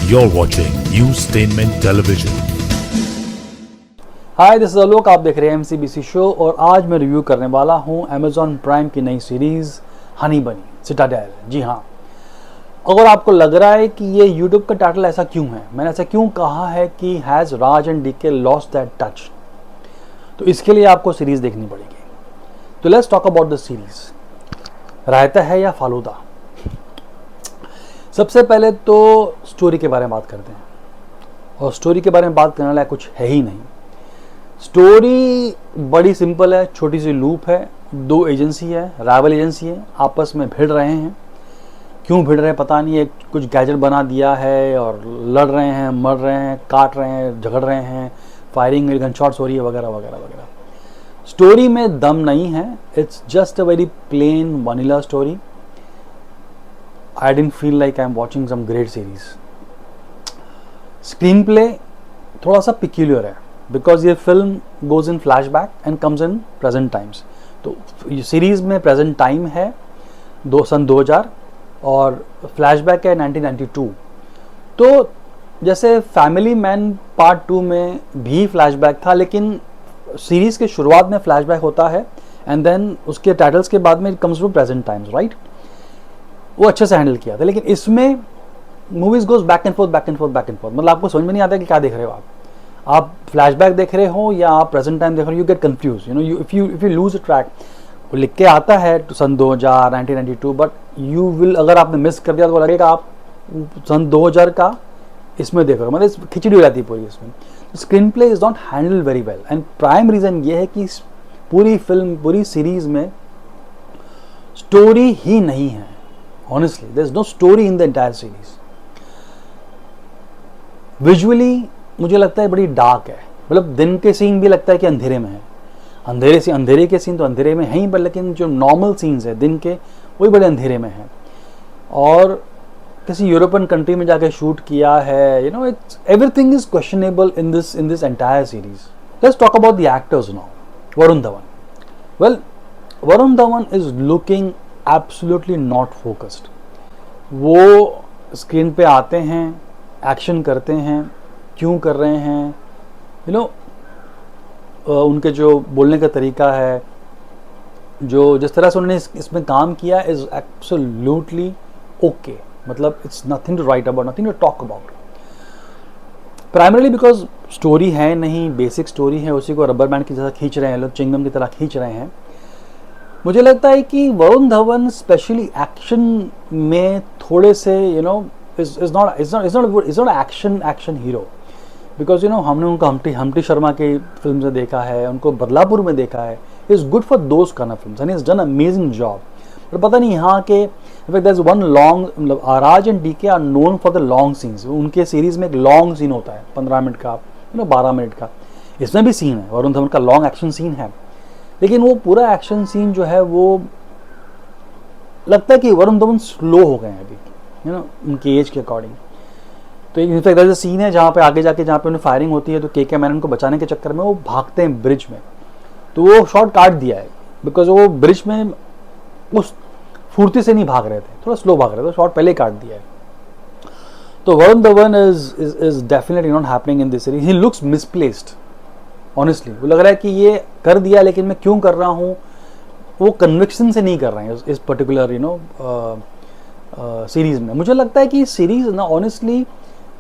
You're watching Newstainment Television. Hi, this is Alok. आप देख रहे हैं MCBC शो और आज मैं रिव्यू करने वाला हूं Amazon प्राइम की नई सीरीज हनी बनी सिटाडेल। जी हाँ, अगर आपको लग रहा है कि ये YouTube का टाइटल ऐसा क्यों है, मैंने ऐसा क्यों कहा है कि has Raj and DK lost that touch, तो इसके लिए आपको सीरीज देखनी पड़ेगी। तो let's talk about the series. रायता है या फालूदा। सबसे पहले तो स्टोरी के बारे में बात करते हैं, और स्टोरी के बारे में बात करने लायक कुछ है ही नहीं। स्टोरी बड़ी सिंपल है, छोटी सी लूप है, दो एजेंसी है, राइवल एजेंसी है, आपस में भिड़ रहे हैं। क्यों भिड़ रहे हैं पता नहीं, एक कुछ गैजेट बना दिया है और लड़ रहे हैं, मर रहे हैं, काट रहे हैं, झगड़ रहे हैं, फायरिंग गन शॉट्स हो रही है वगैरह वगैरह वगैरह। स्टोरी में दम नहीं है, it's just a very plain vanilla story. I didn't feel like I'm watching some great series. Screen play थोड़ा सा पिक्यूलियर है बिकॉज ये film goes in flashback and comes in present times. तो सीरीज में प्रेजेंट टाइम है सन 2000 और flashback है 1992। तो जैसे फैमिली मैन पार्ट 2 में भी फ्लैशबैक था, लेकिन सीरीज के शुरुआत में फ्लैशबैक होता है एंड देन उसके टाइटल्स के बाद में it comes to present times, right. वो अच्छे से हैंडल किया था। लेकिन इसमें movies goes back and forth back and forth back and forth, मतलब आपको समझ में नहीं आता कि क्या देख रहे हो आप फ्लैशबैक देख रहे हो या आप प्रेजेंट टाइम देख रहे हो। You get confuse, you know, if you lose a track. वो लिख के आता है सन 2000 1992, बट यू विल, अगर आपने मिस कर दिया तो लगेगा आप सन 2000 का इसमें देख रहे हो, मतलब खिचड़ी हो जाती है पूरी इसमें। Screenplay is not handle very well and prime reason ये है कि पूरी फिल्म, पूरी सीरीज में स्टोरी ही नहीं है। Honestly, there's no story in the entire series. Visually मुझे लगता है बड़ी डार्क है, मतलब दिन के सीन भी लगता है कि अंधेरे में है। अंधेरे के सीन तो अंधेरे में है ही, पर लेकिन जो नॉर्मल सीन्स है दिन के वही बड़े अंधेरे में है। और किसी यूरोपियन कंट्री में जाके शूट किया है, you know, it's everything is questionable in this entire series. Let's talk about the actors now. Varun Dhawan. Well, Varun Dhawan is looking absolutely not focused. वो स्क्रीन पे आते हैं, एक्शन करते हैं, क्यों कर रहे हैं, यू नो, उनके जो बोलने का तरीका है, जो जिस तरह से उन्होंने इसमें काम किया इज एब्सोल्युटली ओके। मतलब it's nothing to write about, nothing to talk about. Primarily because story है नहीं, बेसिक स्टोरी है, उसी को रबर बैंड की तरह खींच रहे हैं लोग, चिंगम की तरह खींच रहे हैं। मुझे लगता है कि वरुण धवन स्पेशली एक्शन में थोड़े से, you know, is not action hero. Because you know, हमने उनको हम्टी शर्मा की फिल्म से देखा है, उनको बदलापुर में देखा है। Is good for those kind of films and is done amazing job. पर पता नहीं यहाँ के, in fact there is one long, मतलब Raj and DK are known for the long scenes. उनके सीरीज में एक लॉन्ग सीन होता है 15 मिनट का, यू नो, 12 मिनट का। इसमें भी सीन है, वरुण धवन का लॉन्ग एक्शन सीन है, लेकिन वो पूरा एक्शन सीन जो है वो लगता है कि वरुण धवन स्लो हो गए हैं अभी, यू नो, उनकी एज के अकॉर्डिंग। तो इनफैक्ट ऐसा सीन है जहाँ पे आगे जाके, जहाँ पे उन्हें फायरिंग होती है, तो के मैनन को बचाने के चक्कर में वो भागते हैं ब्रिज में, तो वो शॉट काट दिया है बिकॉज वो ब्रिज में उस फुर्ती से नहीं भाग रहे थे, थोड़ा स्लो भाग रहे थे, शॉट पहले काट दिया है। तो Varun Dhawan is definitely not happening in this series. He looks misplaced honestly. वो लग रहा है कि ये कर दिया, लेकिन मैं क्यों कर रहा हूँ, वो कन्विक्शन से नहीं कर रहे हैं इस पर्टिकुलर, यू नो, सीरीज में। मुझे लगता है कि इस सीरीज ना ऑनेस्टली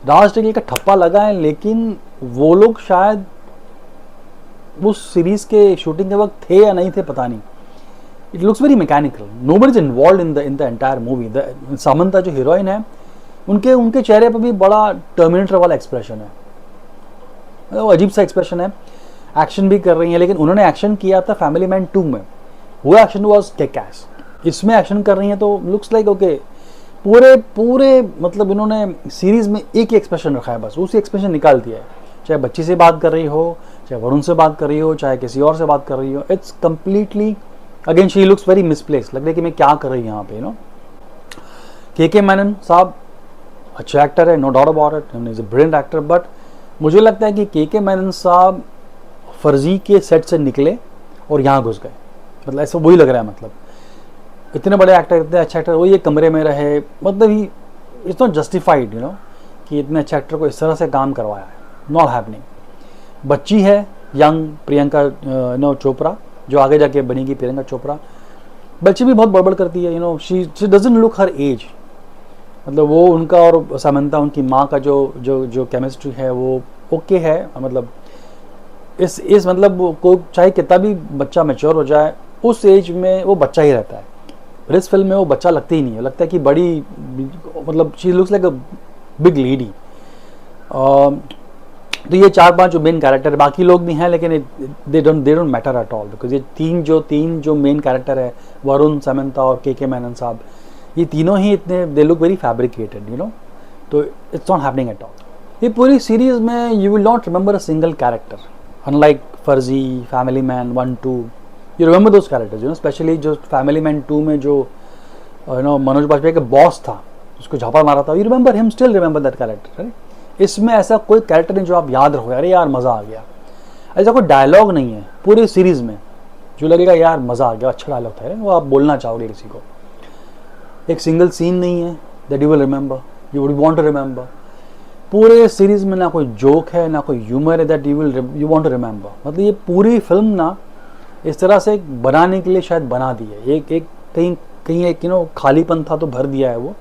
राज टेके का ठप्पा लगा है, लेकिन वो लोग शायद उस सीरीज के शूटिंग के वक्त थे या नहीं थे, पता नहीं। It looks very mechanical, nobody is involve in the entire movie. Samantha जो हीरोइन है, उनके चेहरे पर भी बड़ा टर्मिनेटर वाला एक्सप्रेशन है, वो अजीब सा एक्सप्रेशन है। एक्शन भी कर रही है, लेकिन उन्होंने एक्शन किया था फैमिली मैन 2 में, वो एक्शन वाज किक-एस। इसमें एक्शन कर रही है तो लुक्स लाइक ओके। पूरे मतलब इन्होंने सीरीज में एक ही एक्सप्रेशन रखा है, बस उसी एक्सप्रेशन निकाल दिया है। चाहे बच्ची से बात कर रही हो, चाहे वरुण से बात कर रही हो, चाहे किसी और से बात कर रही हो, it's completely again she looks very misplaced. लग रहा है कि मैं क्या कर रही हूँ यहाँ पे, यू नो। के मैनन साहब अच्छे एक्टर है, no doubt about it, is a brilliant actor, but मुझे लगता है कि के मैनन साहब फर्जी के सेट से निकले और यहाँ घुस गए, मतलब ऐसा वही लग रहा है। मतलब इतने बड़े एक्टर, इतने अच्छे एक्टर, वो ये कमरे में रहे, मतलब ही it's not justified, you know. कि इतने अच्छे एक्टर को इस तरह से काम करवाया है, नॉट हैपनिंग। बच्ची है यंग प्रियंका चोपड़ा, जो आगे जाके बनेगी प्रियंका चोपड़ा। बच्ची भी बहुत बड़बड़ करती है, she doesn't look her age. मतलब वो उनका और समंता, उनकी माँ का जो केमिस्ट्री है वो ओके है। मतलब इस मतलब को चाहे कितना भी बच्चा मैच्योर हो जाए, उस एज में वो बच्चा ही रहता है। पर इस फिल्म में वो बच्चा लगता ही नहीं है, लगता है कि बड़ी, मतलब she looks like a big lady. तो ये 4-5 जो मेन कैरेक्टर है, बाकी लोग भी हैं लेकिन they don't matter at all, because ये तीन जो मेन कैरेक्टर है, वरुण, समंता और के मेनन साहब, ये तीनों ही इतने दे लुक वेरी फैब्रिकेटेड, तो it's not happening at all. ये पूरी सीरीज में you will not remember a single character, unlike Farzi, family man 1-2, you remember those characters, specially जो फैमिली मैन 2 में जो मनोज बाजपेयी का बॉस था, उसको झापड़ मारा था, you remember him, still remember that character, right. इसमें ऐसा कोई कैरेक्टर नहीं जो आप याद रखो, अरे यार मज़ा आ गया। ऐसा कोई डायलॉग नहीं है पूरी सीरीज में जो लगेगा यार मज़ा आ गया, अच्छा डायलॉग था, वो आप बोलना चाहोगे किसी को। एक सिंगल सीन नहीं है that you will remember, you would want to remember. पूरे सीरीज में ना कोई जोक है, ना कोई ह्यूमर है that you want to remember. मतलब ये पूरी फिल्म ना इस तरह से बनाने के लिए शायद बना दी है। एक कहीं एक खालीपन था तो भर दिया है वो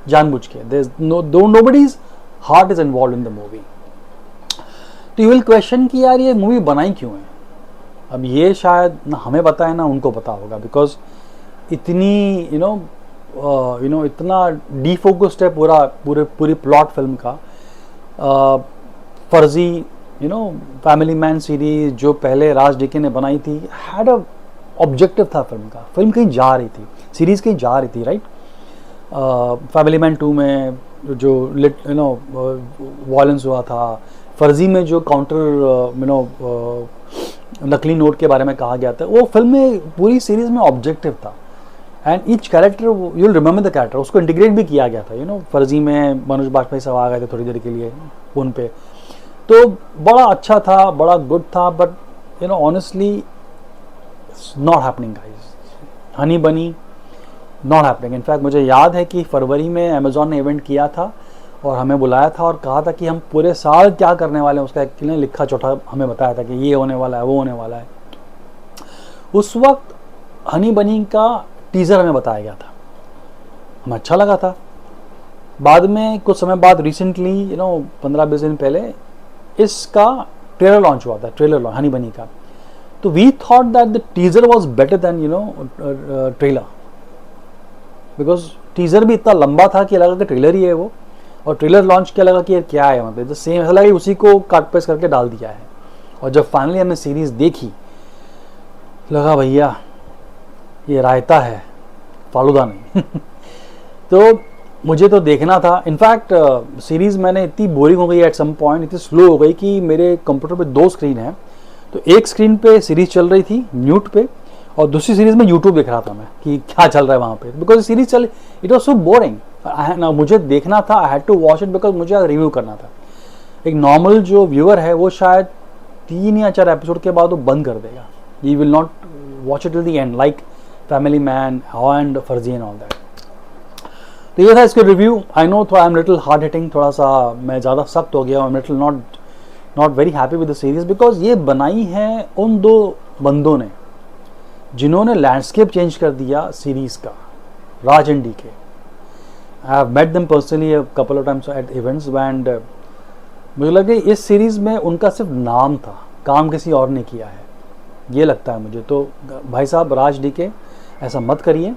जानबूझ के। Nobody's heart is involve in the movie. तो यू विल क्वेश्चन कि यार ये मूवी बनाई क्यों है। अब ये शायद ना हमें पता है ना उनको पता होगा, बिकॉज इतनी इतना डीफोकस्ड है पूरी प्लॉट फिल्म का। फर्जी फैमिली मैन सीरीज जो पहले राज डीके ने बनाई थी, हैड अ ऑब्जेक्टिव था फिल्म का। फिल्म कहीं जा रही थी, सीरीज कहीं जा रही थी, राइट। फैमिली मैन 2 में जो वायलेंस हुआ था, फर्जी में जो काउंटर नकली नोट के बारे में कहा गया था, वो फिल्म में पूरी सीरीज में ऑब्जेक्टिव था। And each character you will remember the character, उसको इंटीग्रेट भी किया गया था। फर्जी में मनोज बाजपेयी साहब आ गए थे थोड़ी देर के लिए फोन पे, तो बड़ा अच्छा था, बड़ा गुड था। But honestly not happening guys. Honey बनी नॉट हैपनिंग। इनफैक्ट मुझे याद है कि फरवरी में अमेजोन ने इवेंट किया था और हमें बुलाया था और कहा था कि हम पूरे साल क्या करने वाले हैं, उसका एक लिखा चोटा हमें बताया था कि ये होने वाला है, वो होने वाला है। उस वक्त हनी बनी का टीज़र हमें बताया गया था, हमें अच्छा लगा था। बाद में कुछ समय बाद रिसेंटली 15-20 दिन पहले इसका ट्रेलर लॉन्च हुआ था, ट्रेलर लॉन्च हनी बनी का। तो we thought that the teaser was better than trailer, because teaser भी इतना लंबा था कि लगा कि ट्रेलर ही है वो, और ट्रेलर लॉन्च किया लगा कि यार क्या है, मतलब सेम ऐसा लगा उसी को काट पेस्ट करके डाल दिया है। और जब फाइनली हमने सीरीज़ देखी, लगा भैया ये रायता है, फालूदा नहीं। तो मुझे तो देखना था। इनफैक्ट सीरीज़ मैंने इतनी बोरिंग हो गई एट सम पॉइंट, इतनी स्लो हो गई कि मेरे कंप्यूटर पे 2 स्क्रीन है। तो एक स्क्रीन पे सीरीज़ चल रही थी म्यूट पे, और दूसरी सीरीज़ में यूट्यूब देख रहा था मैं कि क्या चल रहा है वहाँ पे, बिकॉज सीरीज़ चल, इट वॉज सो बोरिंग ना। मुझे देखना था, I had to watch it because मुझे रिव्यू करना था। एक नॉर्मल जो व्यूअर है वो शायद 3 या 4 एपिसोड के बाद वो बंद कर देगा। He will not watch it till the end, like Family Man and Farzi and all that. तो ये था इसके review. I know I am little hard hitting, थोड़ा सा मैं ज़्यादा सख्त हो गया, I am little not very happy with the series, because ये बनाई है उन 2 बंदों ने जिन्होंने लैंडस्केप चेंज कर दिया सीरीज़ का, Raj and DK. I have met them personally a couple of times at events, and मुझे लगा इस सीरीज़ में उनका सिर्फ नाम था, काम किसी और ने किया है, ये लगता है मुझे। तो भाई साहब राज डीके, ऐसा मत करिए।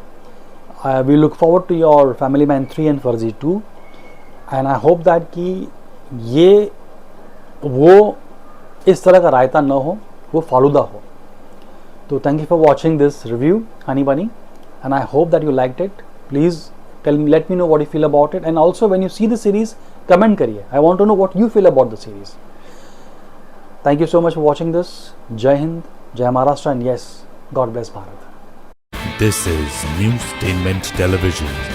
We look forward to your Family Man 3 and Farzi 2, and I hope that कि ये वो इस तरह का रायता न हो, वो फालूदा हो। तो thank you for watching this review, Honey Bunny, and I hope that you liked it. Please let me know what you feel about it, and also when you see the series, comment करिए. I want to know what you feel about the series. Thank you so much for watching this. Jai Hind, Jai Maharashtra, and yes, God bless Bharat. This is Newstainment Television.